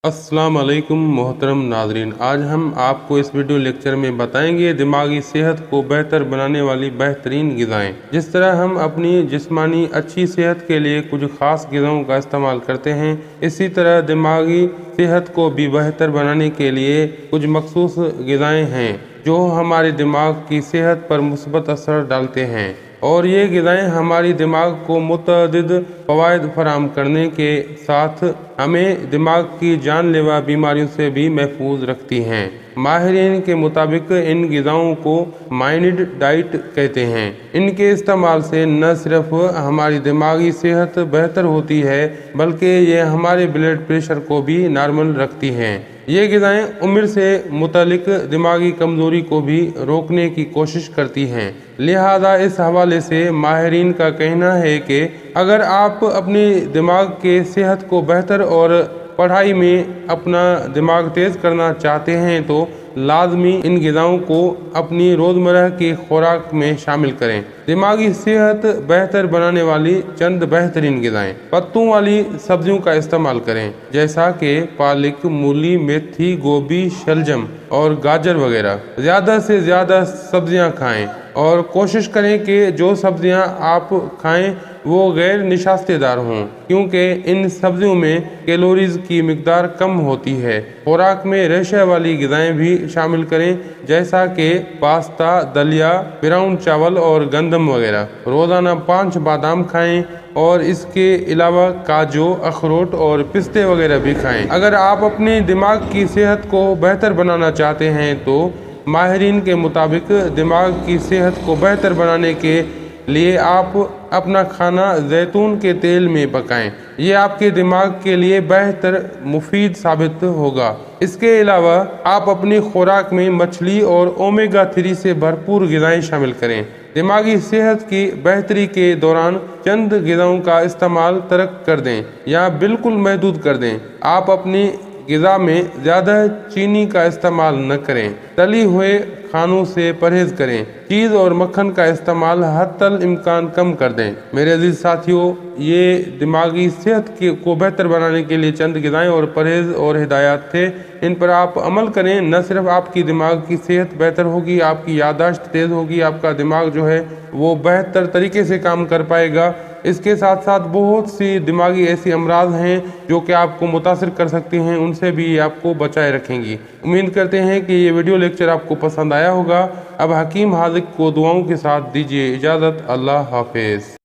अस्सलाम वालेकुम मोहतरम नाजरीन, आज हम आपको इस वीडियो लेक्चर में बताएंगे दिमागी सेहत को बेहतर बनाने वाली बेहतरीन ग़िज़ाएँ। जिस तरह हम अपनी जिस्मानी अच्छी सेहत के लिए कुछ ख़ास ग़िज़ाओं का इस्तेमाल करते हैं, इसी तरह दिमागी सेहत को भी बेहतर बनाने के लिए कुछ मखसूस ग़िज़ाएँ हैं जो हमारे दिमाग की सेहत पर मुस्बत असर डालते हैं, और ये ग़िज़ाएँ हमारी दिमाग को मुतअद्दिद फ़वाइद फराहम करने के साथ हमें दिमाग की जानलेवा बीमारियों से भी महफूज रखती हैं। माहिरीन के मुताबिक इन ग़िज़ाओं को माइंड डाइट कहते हैं। इनके इस्तेमाल से न सिर्फ हमारी दिमागी सेहत बेहतर होती है बल्कि ये हमारे ब्लड प्रेशर को भी नॉर्मल रखती हैं। ये ग़िज़ाएँ उम्र से मुतल्लिक दिमागी कमज़ोरी को भी रोकने की कोशिश करती हैं। लिहाजा इस हवाले से माहिरीन का कहना है कि अगर आप अपनी दिमाग के सेहत को बेहतर और पढ़ाई में अपना दिमाग तेज़ करना चाहते हैं तो लाजमी इन ग़िज़ाओं को अपनी रोज़मर्रा की खुराक में शामिल करें। दिमागी सेहत बेहतर बनाने वाली चंद बेहतरीन ग़िज़ाएँ। पत्तों वाली सब्जियों का इस्तेमाल करें, जैसा कि पालक, मूली, मेथी, गोभी, शलजम और गाजर वगैरह। ज़्यादा से ज़्यादा सब्जियां खाएं और कोशिश करें कि जो सब्जियां आप खाएं वो गैर निशास्तेदार हों, क्योंकि इन सब्जियों में कैलोरीज की मिकदार कम होती है। खुराक में रेशे वाली ग़िज़ाएँ भी शामिल करें, जैसा कि पास्ता, दलिया, ब्राउन चावल और गंदम वगैरह। रोज़ाना 5 बादाम खाएं और इसके अलावा काजू, अखरोट और पिस्ते वगैरह भी खाएं। अगर आप अपने दिमाग की सेहत को बेहतर बनाना चाहते हैं तो माहिरीन के मुताबिक दिमाग की सेहत को बेहतर बनाने के लिए आप अपना खाना जैतून के तेल में पकाएं। ये आपके दिमाग के लिए बेहतर मुफीद साबित होगा। इसके अलावा आप अपनी खुराक में मछली और ओमेगा 3 से भरपूर ग़िज़ाएँ शामिल करें। दिमागी सेहत की बेहतरी के दौरान चंद ग़िज़ाओं का इस्तेमाल तर्क कर दें या बिल्कुल महदूद कर दें। आप अपनी ग़िज़ा में ज़्यादा चीनी का इस्तेमाल न करें। तली हुए खानों से परहेज़ करें। चीज़ और मक्खन का इस्तेमाल हद्दल इम्कान कम कर दें। मेरे अजीज साथियों, ये दिमागी सेहत को बेहतर बनाने के लिए चंद ग़िज़ाएँ और परहेज़ और हिदायत थे। इन पर आप अमल करें, न सिर्फ आपकी दिमाग की सेहत बेहतर होगी, आपकी याददाश्त तेज़ होगी, आपका दिमाग जो है वो बेहतर तरीके से काम कर पाएगा। इसके साथ साथ बहुत सी दिमागी ऐसी अमराज हैं जो कि आपको मुतासिर कर सकती हैं, उनसे भी आपको बचाए रखेंगी। उम्मीद करते हैं कि ये वीडियो लेक्चर आपको पसंद आया होगा। अब हकीम हाज़िक को दुआओं के साथ दीजिए इजाज़त। अल्लाह हाफिज़।